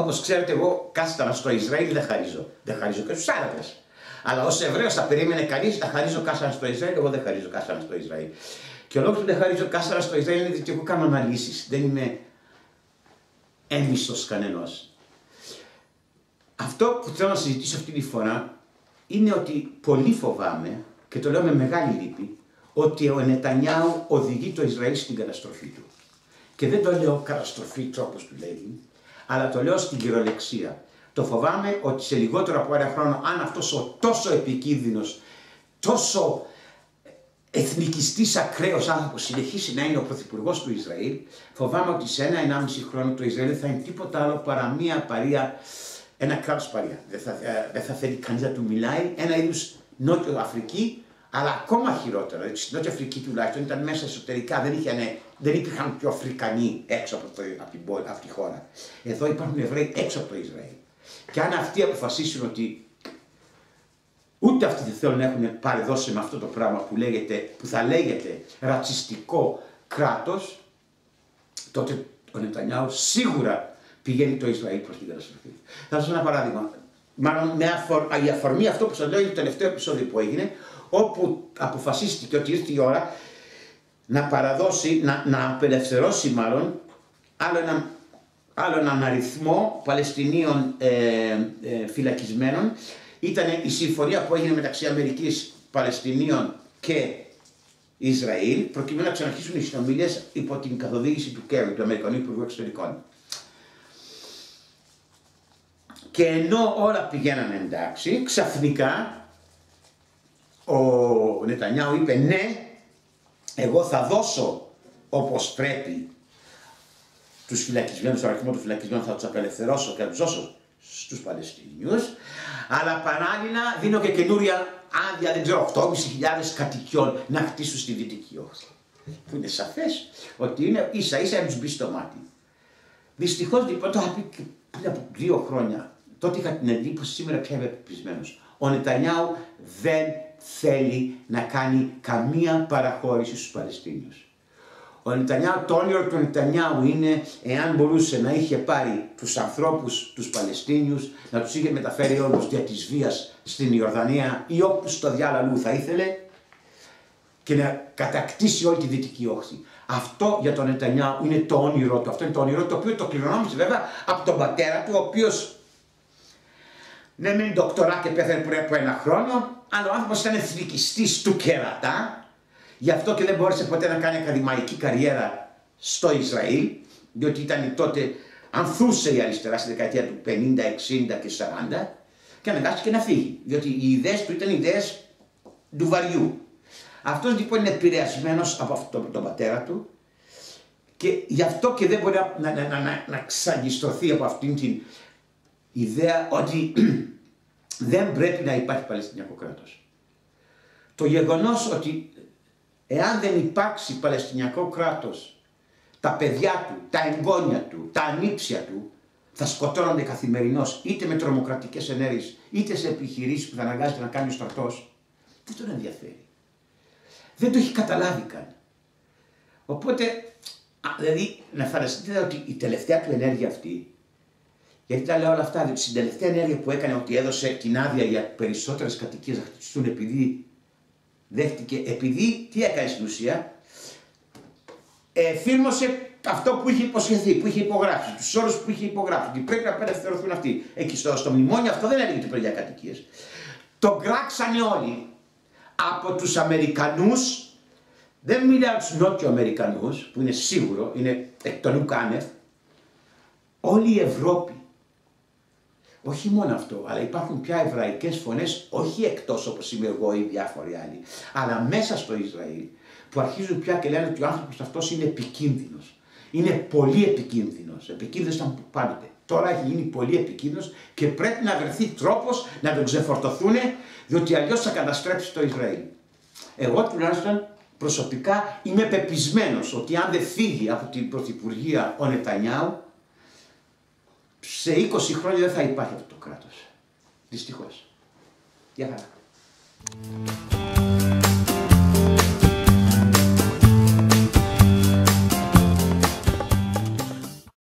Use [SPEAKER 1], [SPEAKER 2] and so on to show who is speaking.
[SPEAKER 1] Όπως ξέρετε, εγώ κάστανα στο Ισραήλ δεν χαρίζω. Δεν χαρίζω και στους Άραβες. Αλλά ως Εβραίος θα περίμενε κανείς να χαρίζω κάστανα στο Ισραήλ. Εγώ δεν χαρίζω κάστανα στο Ισραήλ. Και ο λόγος που δεν χαρίζω κάστανα στο Ισραήλ είναι ότι εγώ κάνω αναλύσεις. Δεν είμαι έμμιστος κανενός. Αυτό που θέλω να συζητήσω αυτή τη φορά είναι ότι πολύ φοβάμαι, και το λέω με μεγάλη λύπη, ότι ο Νετανιάου οδηγεί το Ισραήλ στην καταστροφή του. Και δεν το λέω καταστροφή όπως του λέει, αλλά το λέω στην κυριολεξία. Το φοβάμαι ότι σε λιγότερο από ένα χρόνο, αν αυτός ο τόσο επικίνδυνος, τόσο εθνικιστής ακραίος άνθρωπος συνεχίσει να είναι ο πρωθυπουργός του Ισραήλ, φοβάμαι ότι σε 1-1,5 χρόνο το Ισραήλ θα είναι τίποτα άλλο παρά μία παρία, ένα κράτος παρία. Δεν θα θέλει κανείς να του μιλάει, ένα είδους Νότιο Αφρική, αλλά ακόμα χειρότερα. Στην Νότια Αφρική τουλάχιστον ήταν μέσα εσωτερικά, δεν υπήρχαν πιο Αφρικανοί έξω από τη χώρα. Εδώ υπάρχουν Εβραίοι έξω από το Ισραήλ. Και αν αυτοί αποφασίσουν ότι ούτε αυτοί δεν θέλουν να έχουν παρεδώσει με αυτό το πράγμα που θα λέγεται ρατσιστικό κράτος, τότε ο Νετανιάου σίγουρα πηγαίνει το Ισραήλ προς την καταστροφή. Θα σας δώσω ένα παράδειγμα. Μάλλον η αφορμή αυτό που σας λέω είναι το τελευταίο επεισόδιο που έγινε, όπου αποφασίστηκε ότι ήρθε η ώρα να παραδώσει, να απελευθερώσει μάλλον άλλο έναν αριθμό Παλαιστινίων φυλακισμένων. Ήταν η συμφωνία που έγινε μεταξύ Αμερικής, Παλαιστινίων και Ισραήλ, προκειμένου να ξαναρχίσουν οι συνομιλίες υπό την καθοδήγηση του Κέρι, του Αμερικανού Υπουργού Εξωτερικών. Και ενώ όλα πηγαίνανε εντάξει, ξαφνικά ο Νετανιάου είπε ναι, εγώ θα δώσω όπως πρέπει τους φυλακισμένους, τον αριθμό των φυλακισμένων θα τους απελευθερώσω και θα τους δώσω στους Παλαιστινίους, αλλά παράλληλα δίνω και καινούρια άδεια, δεν ξέρω, 8.500 κατοικιών να χτίσουν στη Δυτική Όχθη. Που είναι σαφές ότι είναι ίσα ίσα να τους μπει στο μάτι. Δυστυχώς λοιπόν το είχα πει πριν από 2 χρόνια. Τότε είχα την εντύπωση, σήμερα πια είμαι πεπισμένος. Ο Νετανιάου δεν θέλει να κάνει καμία παραχώρηση στους Παλαιστίνιους. Το όνειρο του Νετανιάου είναι, εάν μπορούσε να είχε πάρει τους ανθρώπους, τους Παλαιστίνιους, να τους είχε μεταφέρει όλους δια της βίας στην Ιορδανία ή όπου στο διάλογο θα ήθελε και να κατακτήσει όλη τη Δυτική Όχθη. Αυτό για τον Νετανιάου είναι το όνειρό του. Αυτό είναι το όνειρο το οποίο το κληρονόμησε βέβαια από τον πατέρα του, ο οποίος ναι, μείνει ντοκτορά και πέθανε πριν από 1 χρόνο, αλλά ο άνθρωπος ήταν εθνικιστής του κερατά, γι' αυτό και δεν μπόρεσε ποτέ να κάνει ακαδημαϊκή καριέρα στο Ισραήλ, διότι ήταν τότε, ανθούσε η αριστερά στη δεκαετία του 50, 60 και 40 και αναγκάστηκε να φύγει, διότι οι ιδέες του ήταν ιδέες του βαριού. Αυτός λοιπόν είναι επηρεασμένος από αυτόν τον πατέρα του και γι' αυτό και δεν μπορεί να ξαγιστρωθεί από αυτήν την ιδέα ότι δεν πρέπει να υπάρχει Παλαιστινιακό κράτος. Το γεγονός ότι εάν δεν υπάρξει Παλαιστινιακό κράτος, τα παιδιά του, τα εγγόνια του, τα ανήψια του θα σκοτώνονται καθημερινώς είτε με τρομοκρατικές ενέργειες είτε σε επιχειρήσεις που θα αναγκάζεται να κάνει ο στρατός, δεν τον ενδιαφέρει. Δεν το έχει καταλάβει καν. Οπότε, δηλαδή, να φανταστείτε ότι η τελευταία του ενέργεια αυτή, γιατί τα λέω όλα αυτά, διότι στην τελευταία ενέργεια που έκανε ότι έδωσε την άδεια για περισσότερες κατοικίες να χτιστούν επειδή δέχτηκε, επειδή τι έκανε στην ουσία, φήρμωσε αυτό που είχε υποσχεθεί, που είχε υπογράψει, τους όρους που είχε υπογράψει, ότι πρέπει να απελευθερωθούν αυτοί. Εκεί στο μνημόνιο αυτό δεν έλεγε τίποτα για κατοικίες. Το κράξανε όλοι. Από τους Αμερικανούς, δεν μιλάω τους Νότιο Αμερικανούς, που είναι σίγουρο, είναι εκ των ουκάνευ, όλη η Ευρώπη. Όχι μόνο αυτό, αλλά υπάρχουν πια εβραϊκές φωνές, όχι εκτός όπως είμαι εγώ ή διάφοροι άλλοι, αλλά μέσα στο Ισραήλ, που αρχίζουν πια και λένε ότι ο άνθρωπος αυτός είναι επικίνδυνος. Είναι πολύ επικίνδυνος. Επικίνδυνος ήταν πάντοτε. Τώρα έχει γίνει πολύ επικίνδυνος και πρέπει να βρεθεί τρόπος να τον ξεφορτωθούν, διότι αλλιώς θα καταστρέψει το Ισραήλ. Εγώ τουλάχιστον προσωπικά είμαι πεπισμένος ότι αν δεν φύγει από την πρωθυπουργία ο Νετανιάου, σε 20 χρόνια δεν θα υπάρχει αυτό το κράτος. Δυστυχώς. Γεια χαρά.